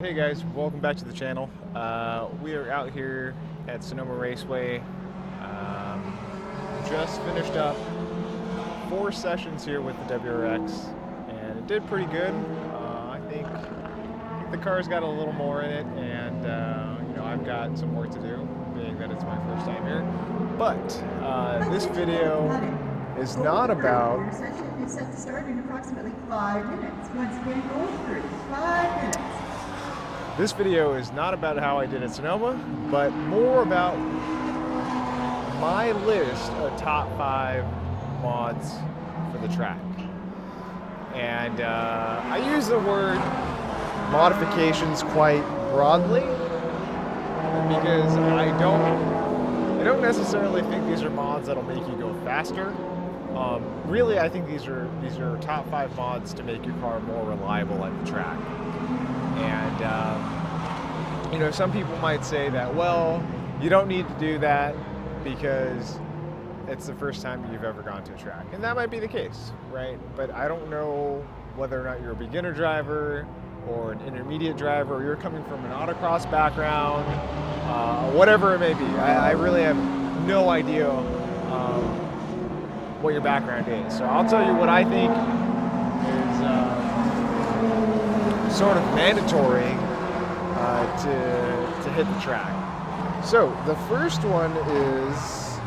Hey guys, welcome back to the channel. We are out here at Sonoma Raceway. Just finished up 4 sessions here with the WRX, and it did pretty good. I think the car's got a little more in it, and I've got some work to do, being that it's my first time here. But this video is not about. Your session is set to start in approximately 5 minutes. Once again, go through 5 minutes. This video is not about how I did at Sonoma, but more about my list of top 5 mods for the track. And I use the word modifications quite broadly because I don't necessarily think these are mods that'll make you go faster. Really, I think these are top 5 mods to make your car more reliable at the track. And some people might say that, well, you don't need to do that because it's the first time you've ever gone to a track. And that might be the case, right? But I don't know whether or not you're a beginner driver or an intermediate driver, or you're coming from an autocross background, whatever it may be. I really have no idea what your background is. So I'll tell you what I think is sort of mandatory to hit the track. So the first one is,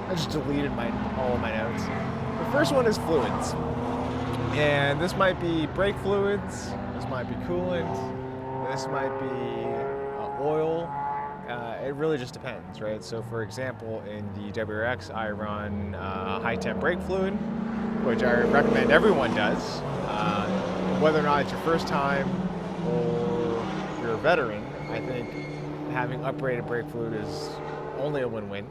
I just deleted all of my notes. The first one is fluids, and this might be brake fluids, this might be coolant, this might be oil. It really just depends, right? So for example, in the WRX, I run high temp brake fluid, which I recommend everyone does. Whether or not it's your first time or you're a veteran, I think having upgraded brake fluid is only a win-win.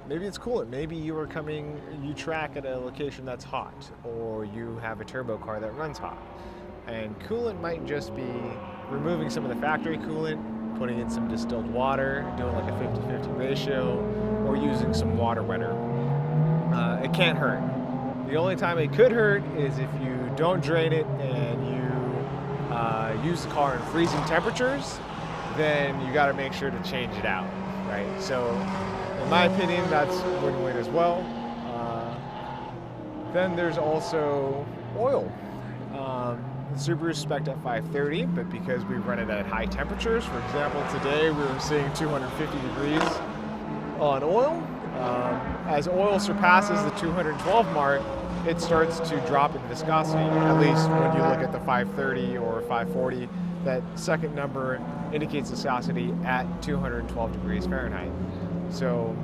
Maybe it's coolant. Maybe you track at a location that's hot, or you have a turbo car that runs hot. And coolant might just be removing some of the factory coolant, putting in some distilled water, doing like a 50-50 ratio, or using some water wetter. It can't hurt. The only time it could hurt is if you don't drain it and you use the car in freezing temperatures, then you got to make sure to change it out, right? So in my opinion, that's win-win as well. Then there's also oil. The Subaru's spec'd at 530, but because we run it at high temperatures, for example, today we were seeing 250 degrees on oil. As oil surpasses the 212 mark, it starts to drop in viscosity, at least when you look at the 530 or 540. That second number indicates viscosity at 212 degrees Fahrenheit. So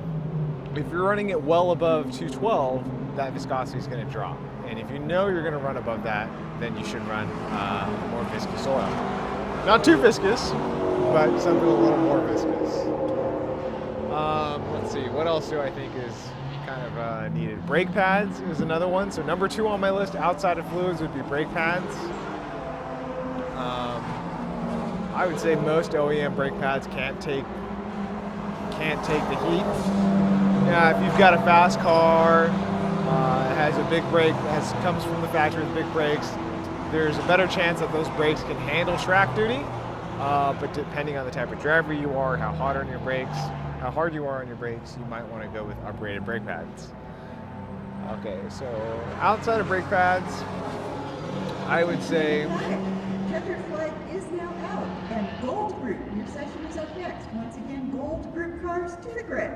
if you're running it well above 212, that viscosity is going to drop. And if you know you're going to run above that, then you should run more viscous oil. Not too viscous, but something a little more viscous. Let's see, what else do I think is kind of needed? Brake pads is another one. So number 2 on my list outside of fluids would be brake pads. I would say most OEM brake pads can't take the heat. Yeah, if you've got a fast car, it has a big brake, comes from the factory with big brakes, there's a better chance that those brakes can handle track duty. But depending on the type of driver you are, how hard you are on your brakes, you might want to go with upgraded brake pads. Okay, so outside of brake pads, I would say. Checker flag is now out, and Gold Group, your session is up next. Once again, Gold Group cars to the grid.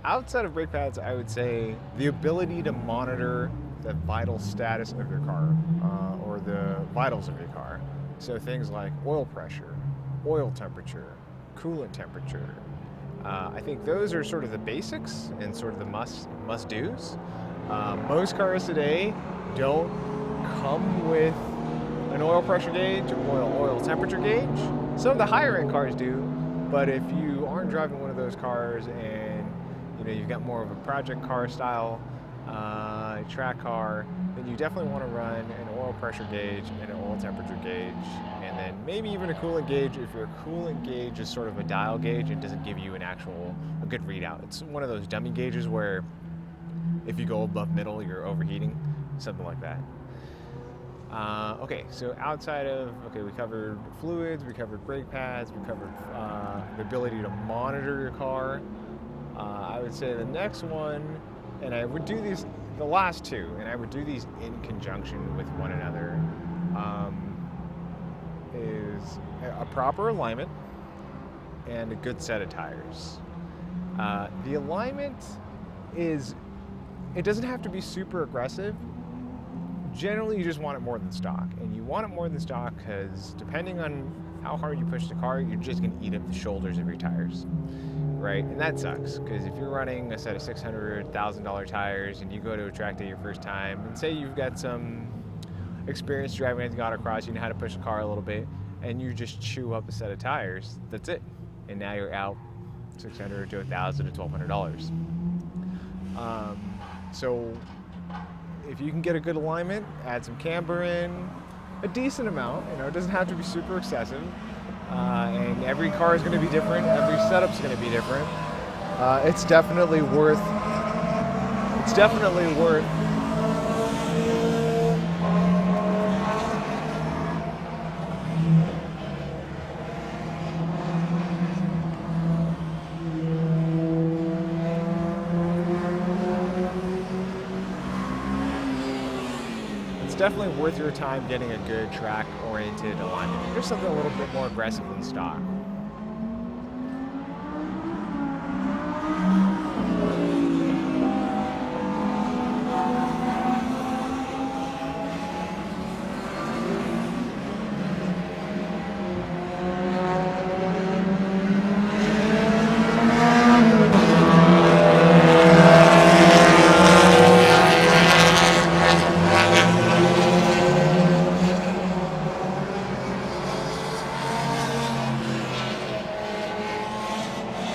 Outside of brake pads, I would say the ability to monitor the vital status of your car, or the vitals of your car. So things like oil pressure, oil temperature, coolant temperature. I think those are sort of the basics and sort of the must-dos. Most cars today don't come with an oil pressure gauge or oil temperature gauge. Some of the higher end cars do, but if you aren't driving one of those cars and you've got more of a project car style track car, then you definitely want to run an oil pressure gauge and an oil temperature gauge, and then maybe even a coolant gauge if your coolant gauge is sort of a dial gauge and doesn't give you a good readout. It's one of those dummy gauges where if you go above middle, you're overheating, something like that. Okay, so outside of, okay, we covered fluids, we covered brake pads, we covered the ability to monitor your car. I would say the next one, and I would do these, the last two, and I would do these in conjunction with one another, is a proper alignment and a good set of tires. The alignment is, it doesn't have to be super aggressive. Generally, you just want it more than stock. And you want it more than stock because depending on how hard you push the car, you're just going to eat up the shoulders of your tires, right? And that sucks because if you're running a set of $600, $1,000 tires and you go to a track day your first time, and say you've got some experience driving as autocross, you know how to push the car a little bit, and you just chew up a set of tires, that's it. And now you're out $600 to $1,000 to $1,200. So if you can get a good alignment, add some camber in, a decent amount, you know, it doesn't have to be super excessive. And every car is going to be different, every setup's going to be different. It's definitely worth definitely worth your time getting a good track-oriented alignment. Just something a little bit more aggressive than stock.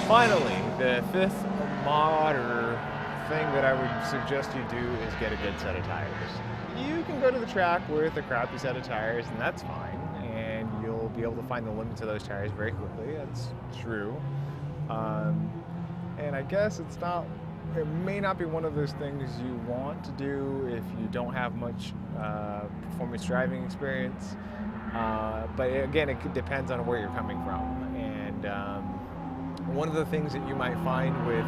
Finally, the fifth mod or thing that I would suggest you do is get a good set of tires. You can go to the track with a crappy set of tires, and that's fine, and you'll be able to find the limits of those tires very quickly. That's true. And I guess it may not be one of those things you want to do if you don't have much performance driving experience. But again, it depends on where you're coming from. And one of the things that you might find with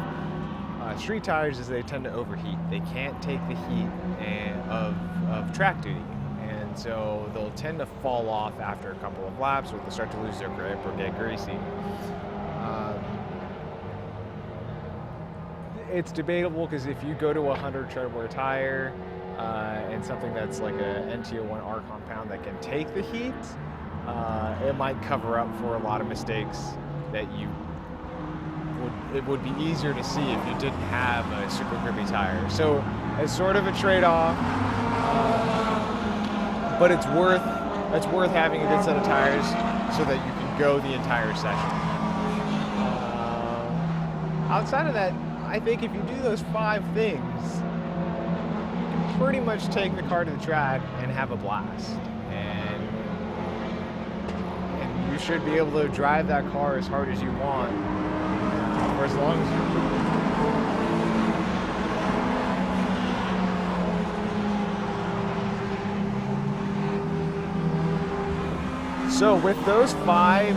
street tires is they tend to overheat. They can't take the heat of track duty. And so they'll tend to fall off after a couple of laps, or they'll start to lose their grip or get greasy. It's debatable because if you go to a 100 tread wear tire and something that's like a NTO1R compound that can take the heat, it might cover up for a lot of mistakes that it would be easier to see if you didn't have a super grippy tire. So it's sort of a trade-off, but it's worth having a good set of tires so that you can go the entire session. Outside of that, I think if you do those 5 things, you can pretty much take the car to the track and have a blast. And you should be able to drive that car as hard as you want for as long as you. So with those 5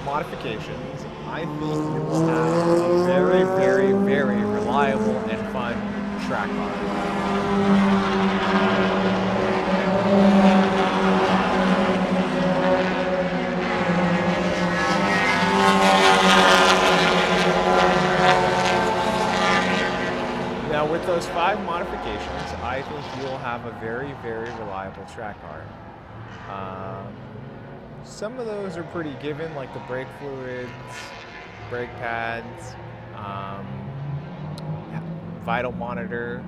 modifications, I think you will have a very, very, very reliable and fun track car. Now with those 5 modifications, I think you will have a very, very reliable track car. Some of those are pretty given, like the brake fluids, brake pads, vital monitor.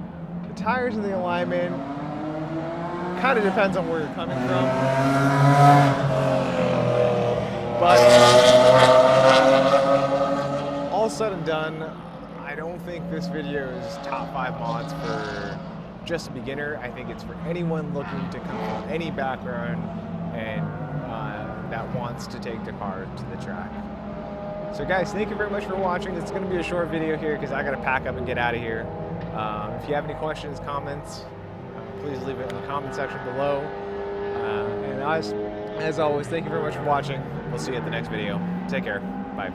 The tires and the alignment kind of depends on where you're coming from. But all said and done, I don't think this video is top 5 mods for just a beginner. I think it's for anyone looking to come from any background and that wants to take the car to the track. So guys, thank you very much for watching. It's going to be a short video here because I got to pack up and get out of here. If you have any questions, comments, please leave it in the comment section below. And as always, thank you very much for watching. We'll see you at the next video. Take care. Bye.